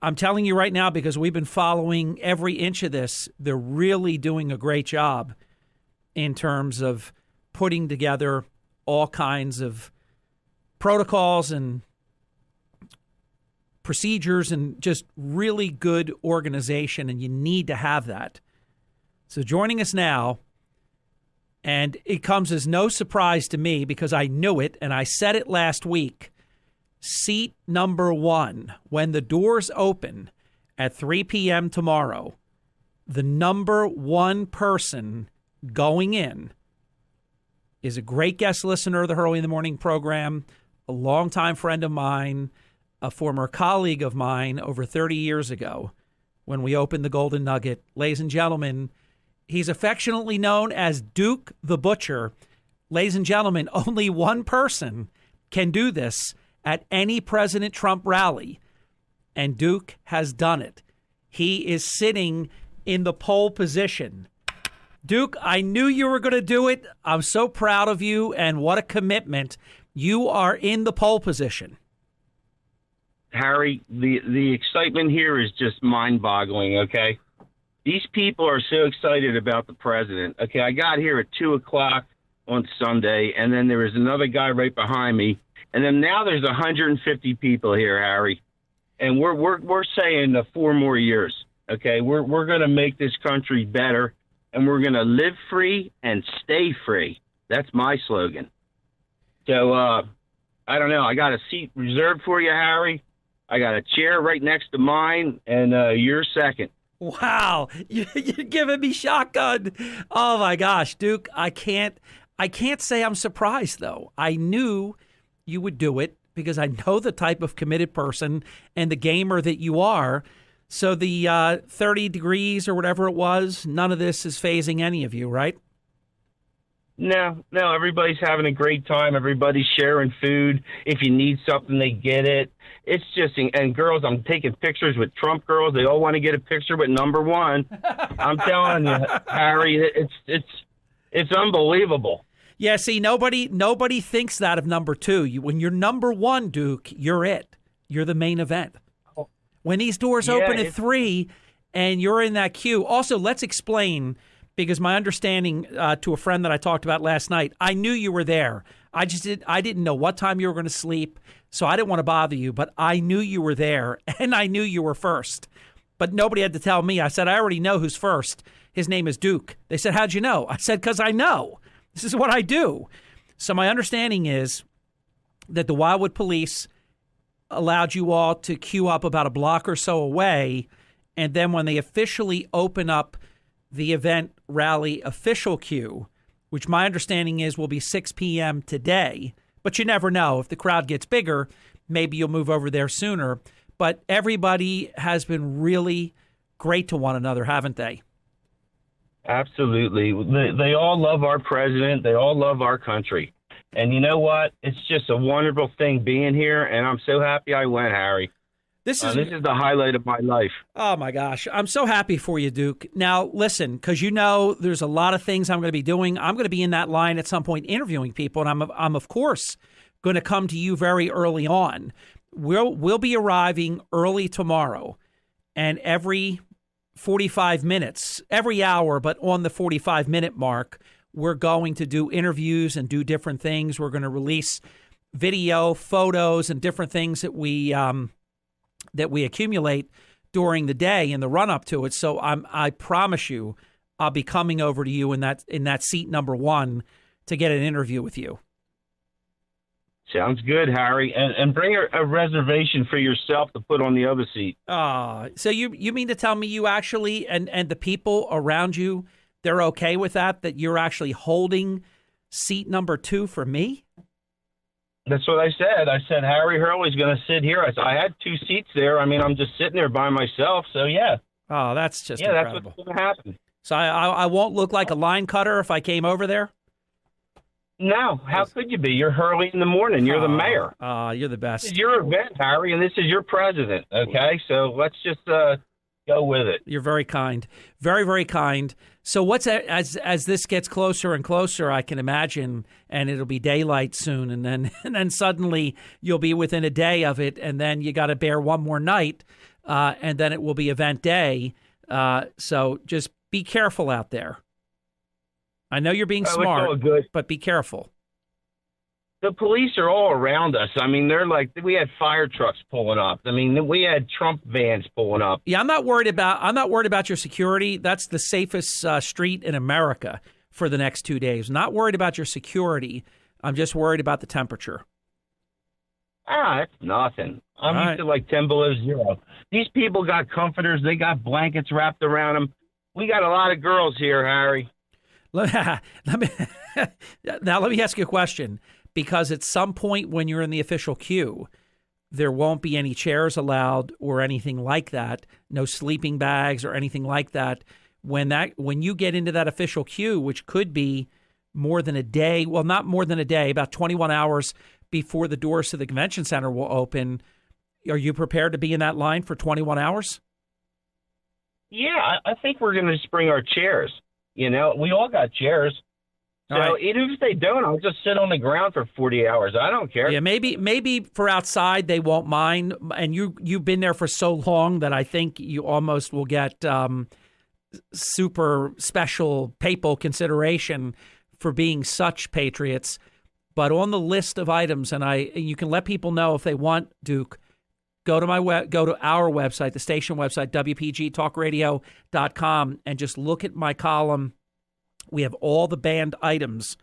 I'm telling you right now, because we've been following every inch of this, they're really doing a great job in terms of putting together all kinds of protocols and procedures and just really good organization, and you need to have that. So joining us now, and it comes as no surprise to me because I knew it, and I said it last week, seat number 1, when the doors open at 3 p.m. tomorrow, the number 1 person going in is a great guest listener of the Hurley in the Morning program, a longtime friend of mine, a former colleague of mine over 30 years ago when we opened the Golden Nugget. Ladies and gentlemen, he's affectionately known as Duke the Butcher. Ladies and gentlemen, only one person can do this at any President Trump rally, and Duke has done it. He is sitting in the pole position. Duke, I knew you were going to do it. I'm so proud of you, and what a commitment. You are in the pole position. Harry, the excitement here is just mind-boggling, okay? These people are so excited about the president. Okay, I got here at 2 o'clock on Sunday, and then there was another guy right behind me, and then now there's 150 people here, Harry, and we're saying 4 more years. Okay, we're going to make this country better, and we're going to live free and stay free. That's my slogan. So I don't know. I got a seat reserved for you, Harry. I got a chair right next to mine, and you're second. Wow, you're giving me shotgun. Oh my gosh, Duke, I can't say I'm surprised though. I knew you would do it because I know the type of committed person and the gamer that you are. So the 30 degrees or whatever it was, none of this is phasing any of you, right? No, everybody's having a great time. Everybody's sharing food. If you need something, they get it. It's just, and girls, I'm taking pictures with Trump girls. They all want to get a picture with number 1. I'm telling you, Harry, it's unbelievable. Yeah, see, nobody thinks that of number 2. When you're number 1, Duke, you're it. You're the main event. When these doors open at 3 and you're in that queue. Also, let's explain, because my understanding to a friend that I talked about last night, I knew you were there. I didn't know what time you were going to sleep, so I didn't want to bother you, but I knew you were there, and I knew you were first. But nobody had to tell me. I said, I already know who's first. His name is Duke. They said, how'd you know? I said, because I know. This is what I do. So my understanding is that the Wildwood police allowed you all to queue up about a block or so away, and then when they officially open up the event rally official queue, which my understanding is will be 6 p.m. today, but you never know. If the crowd gets bigger, maybe you'll move over there sooner. But everybody has been really great to one another, haven't they? Absolutely. They all love our president. They all love our country. And you know what? It's just a wonderful thing being here, and I'm so happy I went, Harry. This is the highlight of my life. Oh, my gosh. I'm so happy for you, Duke. Now, listen, because you know there's a lot of things I'm going to be doing. I'm going to be in that line at some point interviewing people, and I'm of course, going to come to you very early on. We'll be arriving early tomorrow, and every 45 minutes, every hour, but on the 45-minute mark, we're going to do interviews and do different things. We're going to release video, photos, and different things that we accumulate during the day in the run up to it. So I promise you, I'll be coming over to you in that seat number 1 to get an interview with you. Sounds good, Harry. And bring a reservation for yourself to put on the other seat. So you mean to tell me you actually and the people around you, they're okay with that you're actually holding seat number 2 for me? That's what I said. I said, Harry Hurley's going to sit here. I had 2 seats there. I mean, I'm just sitting there by myself. So, yeah. Oh, that's just incredible. That's what's going to happen. So I won't look like a line cutter if I came over there? No. How could you be? You're Hurley in the morning. You're the mayor. You're the best. This is your event, Harry, and this is your president, okay? So let's just go with it. You're very kind. Very, very kind. So what's as this gets closer and closer, I can imagine, and it'll be daylight soon, and then suddenly you'll be within a day of it, and then you got to bear one more night and then it will be event day. So just be careful out there. I know you're being smart, it's all good. but be careful. The police are all around us. I mean, they're like, we had fire trucks pulling up. I mean, we had Trump vans pulling up. Yeah, I'm not worried about your security. That's the safest street in America for the next 2 days. Not worried about your security. I'm just worried about the temperature. That's nothing. I'm used to like 10 below zero. These people got comforters. They got blankets wrapped around them. We got a lot of girls here, Harry. Let me ask you a question. Because at some point when you're in the official queue, there won't be any chairs allowed or anything like that. No sleeping bags or anything like that. When you get into that official queue, which could be more than a day, well, not more than a day, about 21 hours before the doors to the convention center will open, are you prepared to be in that line for 21 hours? Yeah, I think we're going to just bring our chairs. You know, we all got chairs. So even if they don't, I'll just sit on the ground for 40 hours. I don't care. Yeah, maybe for outside they won't mind. And you've been there for so long that I think you almost will get super special papal consideration for being such patriots. But on the list of items, and you can let people know if they want, Duke, go to our website, the station website, WPGTalkRadio.com, and just look at my column. We have all the banned items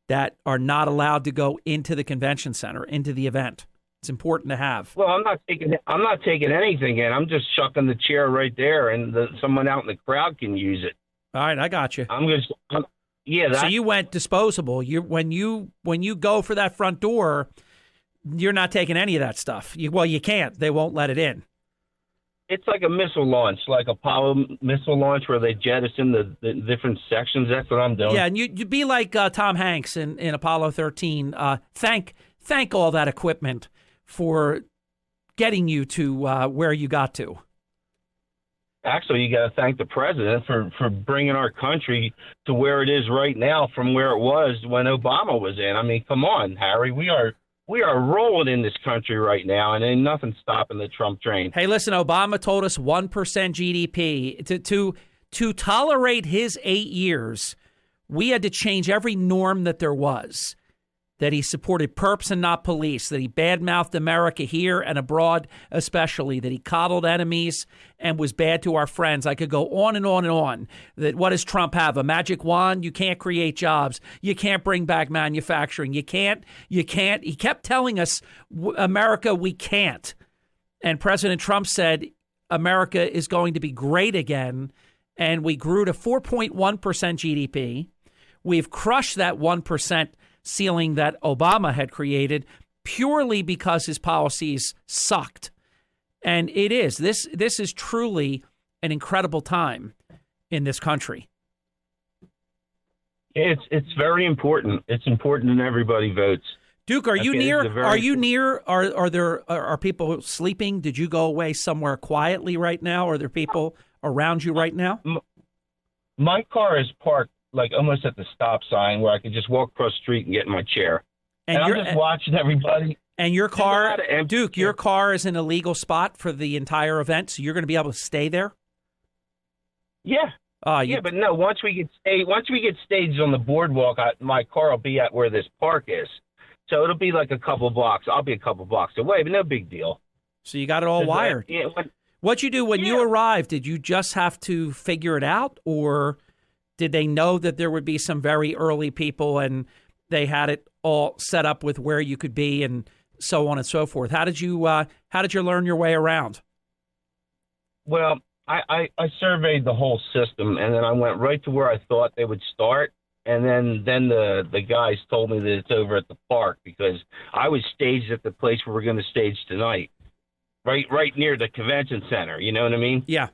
that are not allowed to go into the convention center, into the event. It's important to have. Well, I'm not taking anything in. I'm just chucking the chair right there, and someone out in the crowd can use it. All right, I got you. So you went disposable. When you go for that front door, you're not taking any of that stuff. You can't. They won't let it in. It's like a missile launch, like Apollo missile launch, where they jettison the different sections. That's what I'm doing. Yeah, and you'd be like Tom Hanks in Apollo 13. Thank all that equipment for getting you to where you got to. Actually, you got to thank the president for bringing our country to where it is right now from where it was when Obama was in. I mean, come on, Harry. We are rolling in this country right now, and ain't nothing stopping the Trump train. Hey, listen, Obama told us 1% GDP. To tolerate his 8 years, we had to change every norm that there was. That he supported perps and not police, that he badmouthed America here and abroad especially, that he coddled enemies and was bad to our friends. I could go on and on and on. That what does Trump have? A magic wand? You can't create jobs. You can't bring back manufacturing. You can't. He kept telling us, America, we can't. And President Trump said, America is going to be great again. And we grew to 4.1% GDP. We've crushed that 1% ceiling that Obama had created purely because his policies sucked. And it is. This is truly an incredible time in this country. It's very important. It's important that everybody votes. Duke, are you near? Are you near? Are people sleeping? Did you go away somewhere quietly right now? Are there people around you right now? My car is parked like almost at the stop sign where I could just walk across the street and get in my chair. And I'm just watching everybody. And your car, Duke, your car is in a legal spot for the entire event, so you're going to be able to stay there? Yeah. But no, once we get staged on the boardwalk, my car will be at where this park is. So it'll be like a couple blocks. I'll be a couple blocks away, but no big deal. So you got it all wired. What'd you do when you arrived? Did you just have to figure it out, or did they know that there would be some very early people and they had it all set up with where you could be and so on and so forth? How did you learn your way around? Well, I surveyed the whole system, and then I went right to where I thought they would start. And then the guys told me that it's over at the park because I was staged at the place where we're going to stage tonight, right near the convention center. You know what I mean? Yeah.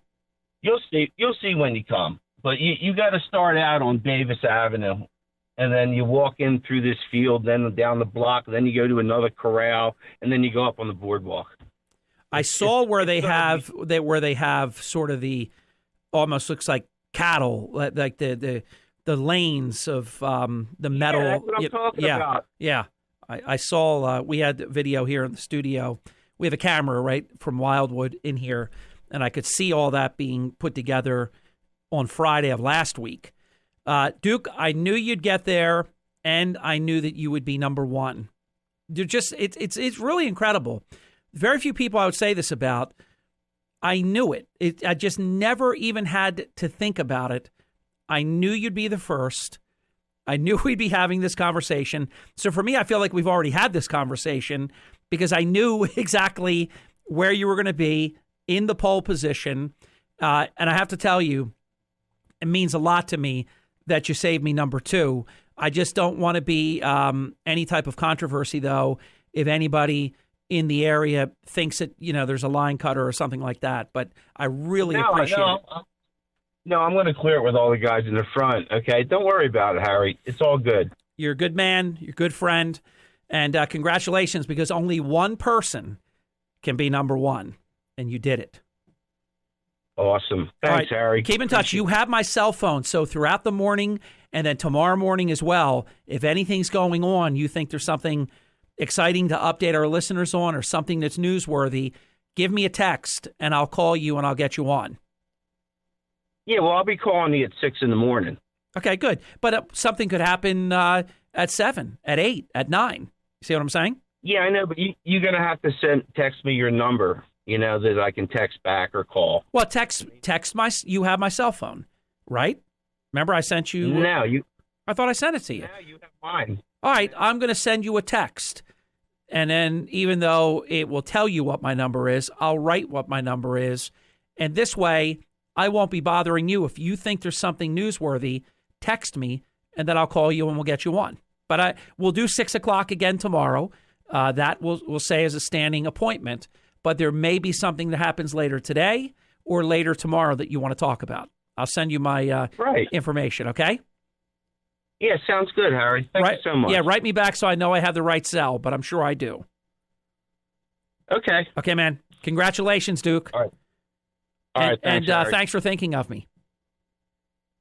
You'll see when you come. But you got to start out on Davis Avenue, and then you walk in through this field, then down the block, then you go to another corral, and then you go up on the boardwalk. I saw where they have sort of the almost looks like cattle, like the lanes of the metal. Yeah, that's what I'm talking about. Yeah. I saw we had video here in the studio we have a camera right from Wildwood in here, and I could see all that being put together on Friday of last week. Duke, I knew you'd get there, and I knew that you would be number one. It's really incredible. Very few people I would say this about. I knew it. I just never even had to think about it. I knew you'd be the first. I knew we'd be having this conversation. So for me, I feel like we've already had this conversation because I knew exactly where you were going to be in the pole position. And I have to tell you, it means a lot to me that you saved me number two. I just don't want to be any type of controversy, though, if anybody in the area thinks that, there's a line cutter or something like that. But I really appreciate it. No, I'm going to clear it with all the guys in the front, okay? Don't worry about it, Harry. It's all good. You're a good man. You're a good friend. And congratulations, because only one person can be number one, and you did it. Awesome. Thanks, right, Harry. Keep in touch. You have my cell phone, so throughout the morning and then tomorrow morning as well, if anything's going on, you think there's something exciting to update our listeners on or something that's newsworthy, give me a text, and I'll call you and I'll get you on. Yeah, well, I'll be calling you at 6 in the morning. Okay, good. But something could happen at 7, at 8, at 9. You see what I'm saying? Yeah, I know, but you're going to have to text me your number, that I can text back or call. Well, text you have my cell phone, right? Remember I sent you? No, I thought I sent it to you. No, you have mine. All right, I'm going to send you a text. And then even though it will tell you what my number is, I'll write what my number is. And this way, I won't be bothering you. If you think there's something newsworthy, text me, and then I'll call you and we'll get you on. But we'll do 6 o'clock again tomorrow. That we'll say is a standing appointment. But there may be something that happens later today or later tomorrow that you want to talk about. I'll send you my information, okay? Yeah, sounds good, Harry. Thank you so much. Yeah, write me back so I know I have the right cell, but I'm sure I do. Okay. Okay, man. Congratulations, Duke. All right. All right, thanks, and thanks for thinking of me.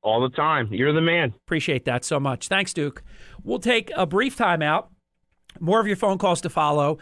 All the time. You're the man. Appreciate that so much. Thanks, Duke. We'll take a brief time out. More of your phone calls to follow.